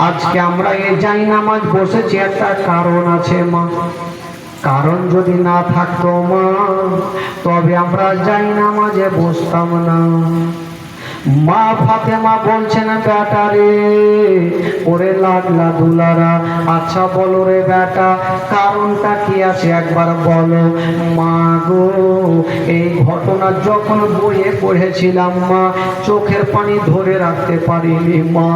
আজকে আমরা এই যাই নামাজ বসেছি একটা কারণ আছে মা। কারণ যদি না থাকতো মা, তবে আমরা যাই নামাজে বসতাম না। মা ফাতেমা বলছেন বেটা রে, ওরে লাগলা দুলারা, আচ্ছা বলো রে বেটা, কারণটা কি আছে একবার বলো। মা গো, এই ঘটনা যখন বইয়ে পড়েছিলাম মা, চোখের পানি ধরে রাখতে পারিনি মা,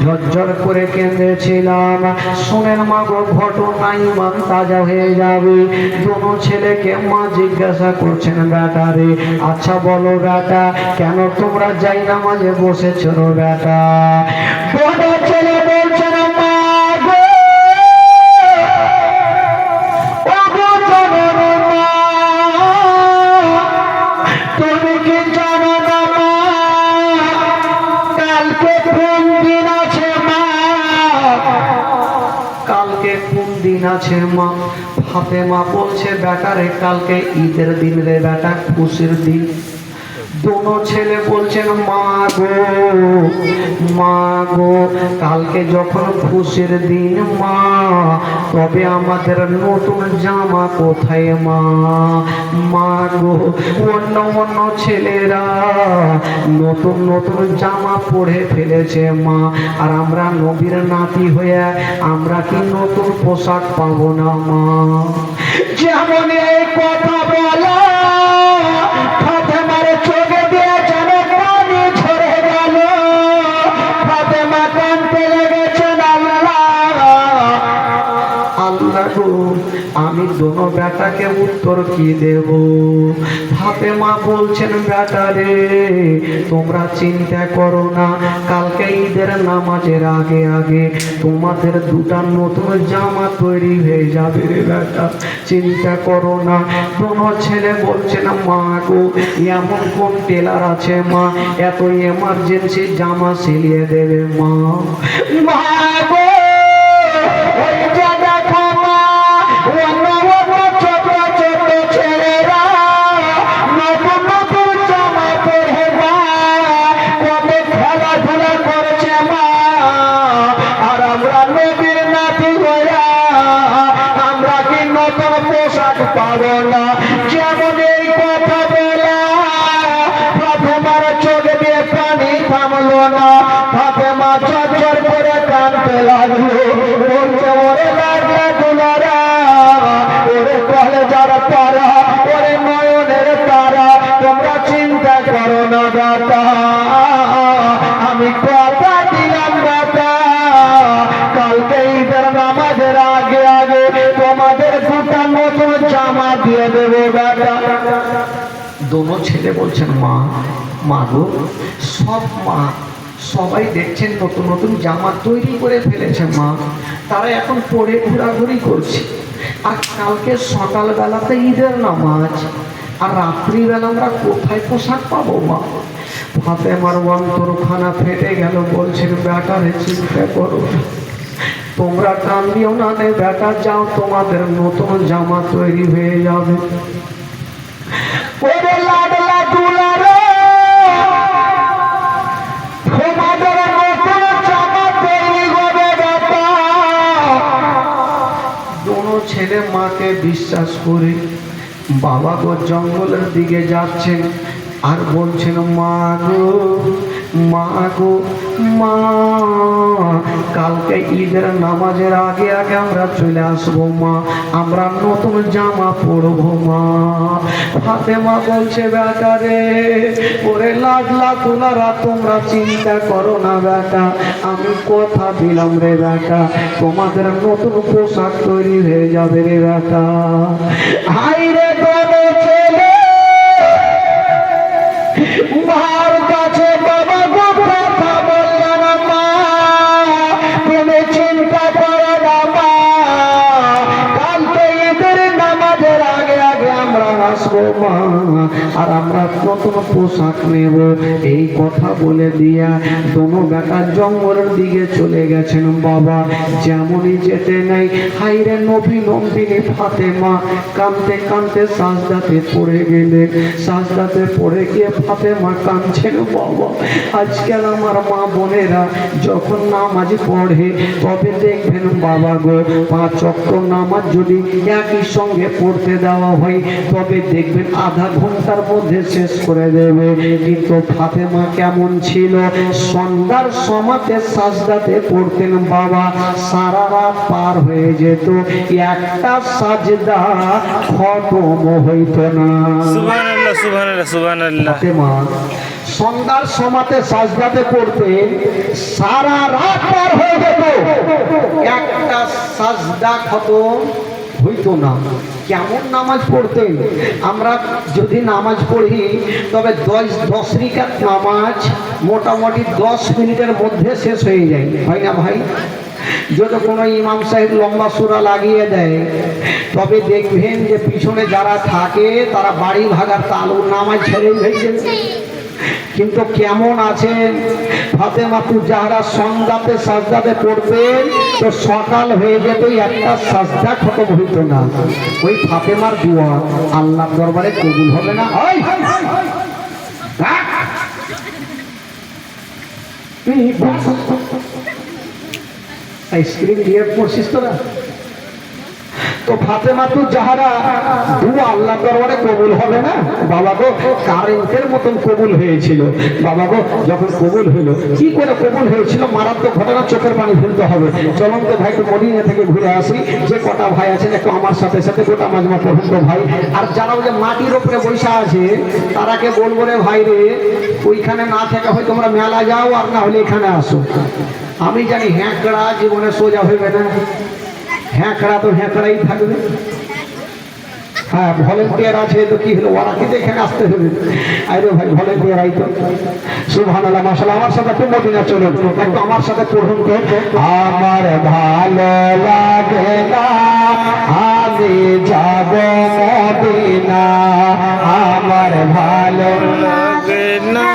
ঝরঝর করে কেঁদেছিলাম। শুনেন মা গো, ঘটনা ইমান তাজা হয়ে যাবে। দোনো ছেলেকে মা জিজ্ঞাসা করছেন বেটা রে, আচ্ছা বলো বেটা, কেন তোমরা যাই নামাজে বসেছ রে বেটা? বড় ছেলে বলছেন মা গো, ও গো জানো মা, তুমি কি জানো না মা, কালকে কোন দিন আছে মা? কালকে কোন দিন আছে মা? ফাতেমা বলছে বেটা রে, কালকে ঈদের দিন রে বেটা, খুশির দিন। দোনো ছেলে বলছেন মা গো, মা গো, কালকে যখন খুশির দিন মা, তবে আমাদের নতুন জামা কোথায় মা? মা গো, অন্য অন্য ছেলেরা নতুন নতুন জামা পরে ফেলেছে মা, আর আমরা নবীর নাতি হয়ে আমরা কি নতুন পোশাক পাবো না মা? যেমন এই কথা বলা ফাতেমার চোখে দিয়ে যেন পানি ঝরে গেল। ফাতেমা কাঁদতে লেগেছেন, আল্লাহ গো, আমি দোনো বেটাকে উত্তর কি দেব? ফাতেমা বলছেন বেটা রে, তোমরা চিন্তা করো না, কালকে ঈদের নামাজের আগে আগে তোমাদের দুটা নতুন জামা তৈরি হয়ে যাবে রে বেটা, চিন্তা করো না। দোনো ছেলে বলছেন মা গো, এমন কোন টেলার আছে মা, এত এমার্জেন্সি জামা সিলিয়ে দেবে মা? মা গো, ওই যে দেখো মা, অন্য অন্য ছোট ছোট ছেলেরা নতুন নতুন জামা পরে মা কত খেলাধুলা করছে মা, আর আমরা নবীর নাতি হইয়া আমরা কি নতুন পোশাক পাবো না? যেমন এই কথা বলা ফাতেমার চোখে দিয়ে পানি থামলো না। ফাতেমা ঝরঝর করে কাঁদতে লাগলো, বলছে ওরে লাগলা দুলারা, ওরে কলেজার তারা, ওরে নয়নের তারা, তোমরা চিন্তা করো না বেটা, আমি কথা দিলাম বেটা, কালকে ঈদের নামাজের আগে আগে তোমাদের দুটা নতুন জামা দিয়ে দেবো বেটা। দোনো ছেলে বলছেন মা, মা গো, সব মা সবাই দেখছেন নতুন নতুন জামা তৈরি করে ফেলেছে মা, তারা এখন পরে ঘোরাঘুরি করছে, আর কালকে সকালবেলাতে ঈদের নামাজ, আর রাত্রিবেলা আমরা কোথায় পোশাক পাবো মা? ফাতেমার অন্তরখানা ফেটে গেল, বলছেন বেটা রে, চিন্তা করো, তোমরা কান্দিও না রে বেটা, যাও তোমাদের নতুন জামা তৈরি হয়ে যাবে। ওরে লাডলা দুলারে, তোমাদের নতুন জামা তৈরি হবে বেটা। দোনো ছেলে মাকে বিশ্বাস করে বাবা গো জঙ্গলের দিকে যাচ্ছেন, আর বলছেন মা গো, মা গো, মা, কালকে ঈদের নামাজের আগে আগে আমরা চলে আসবো মা, আমরা নতুন জামা পরবো মা। ফাতেমা বলছে বেটা রে, ওরে লাগলা তোলারা, তোমরা চিন্তা করো না বেটা, আমি কথা দিলাম রে বেটা, তোমাদের নতুন পোশাক তৈরি হয়ে যাবে রে বেটা। হাই রে দোনো ছেলে মার কাছে বাবা গো কথা বললেন মা, তুমি চিন্তা করো না মা, কালকে ঈদের নামাজের আগে আগে আমরা আসবো মা, আর আমরা নতুন পোশাক নেব। এই কথা বলে দিয়া দোনো বেটা জঙ্গলের দিকে চলে গেছেন বাবা। যেমনই যেতে নেই হাইরে নবী নন্দিনী ফাতেমা কাঁদতে কাঁদতে সাজদাতে পড়ে গেলে। সাজদাতে পড়ে গিয়ে ফাতেমা কাঁদছেন বাবা। আজকাল আমার মা বোনেরা যখন নামাজ পড়ে তবে দেখবেন বাবা গো, 5 ওয়াক্ত নামাজ যদি একই সঙ্গে পড়তে দেওয়া হয় তবে দেখবেন আধা ঘন্টার মধ্যে শেষ করে দেবে। কিন্তু ফাতেমা কেমন ছিল, সন্ধ্যার সমাতে সাজদাতে পড়তেন বাবা, সারা রাত পার হয়ে যেত, একটা সাজদা খতম হইত না। সুবহানাল্লাহ সুবহানাল্লাহ সুবহানাল্লাহ। ফাতেমা সন্ধ্যার সমাতে সাজদাতে পড়তেন, সারা রাত পার হয়ে যেত, একটা সাজদা খতম হইতো না। কেমন নামাজ পড়তেন, আমরা যদি নামাজ পড়ি তবে 10 রিকাত নামাজ মোটামুটি 10 মিনিটের মধ্যে শেষ হয়ে যায়, হয় না ভাই? যদি কোনো ইমাম সাহেব লম্বা সূরা লাগিয়ে দেয় তবে দেখবেন যে পিছনে যারা থাকে তারা বাড়ি ভাগার তালুর নামাজ ছেড়ে হয়েছে। কিন্তু কেমন আছেন ফাতেমা যাহারা সন্ধ্যাতে সাজদাতে পড়তেন তো সকাল হয়ে যেত, একটা সাজদা খতম হইত না। ওই ফাতেমার দোয়া আল্লাহর দরবারে কবুল হবে না? আইসক্রিম দিয়ে পড়ছিস তোরা তো ফাতেমা যাহারা দোয়া আল্লাহ দরবারে কবুল হবে না বাবা গো, কারেন্টের মতন কবুল হয়েছিল বাবা গো। যখন কবুল হইল, কি করে কবুল হয়েছিল মারাত্মক ঘটনা, চোখের পানি ফেলতে হবে। চলুন তো ভাই একটু মদিনা থেকে ঘুরে আসি। যে কটা ভাই আছেন একটু আমার সাথে সাথে গোটা মাজমা পড়ুন তো ভাই। আর যারা ওই যে মাটির উপরে বৈশা আছে তারাকে বলবো রে ভাই রে, ওইখানে না থেকে হয় তোমরা মেলা যাও, আর না হলে এখানে আসো। আমি জানি হ্যাঁকড়া জীবনে সোজা হইবে না, হ্যাঁকড়া তো হ্যাঁকড়াই থাকবে। হ্যাঁ ভলেন্টিয়ার আছে তো কি হলো, ওরা কিন্তু এখানে আসতে হবে। আরে ভাই ভলেন্টিয়ার আই তো। সুবহানাল্লাহ মাশাআল্লাহ। আমার সাথে একটু মদিনা চলুন, একটু আমার সাথে পড়ুন তো। আমার ভালো লাগে না আমি যাব মদিনা, আমার ভালো লাগে না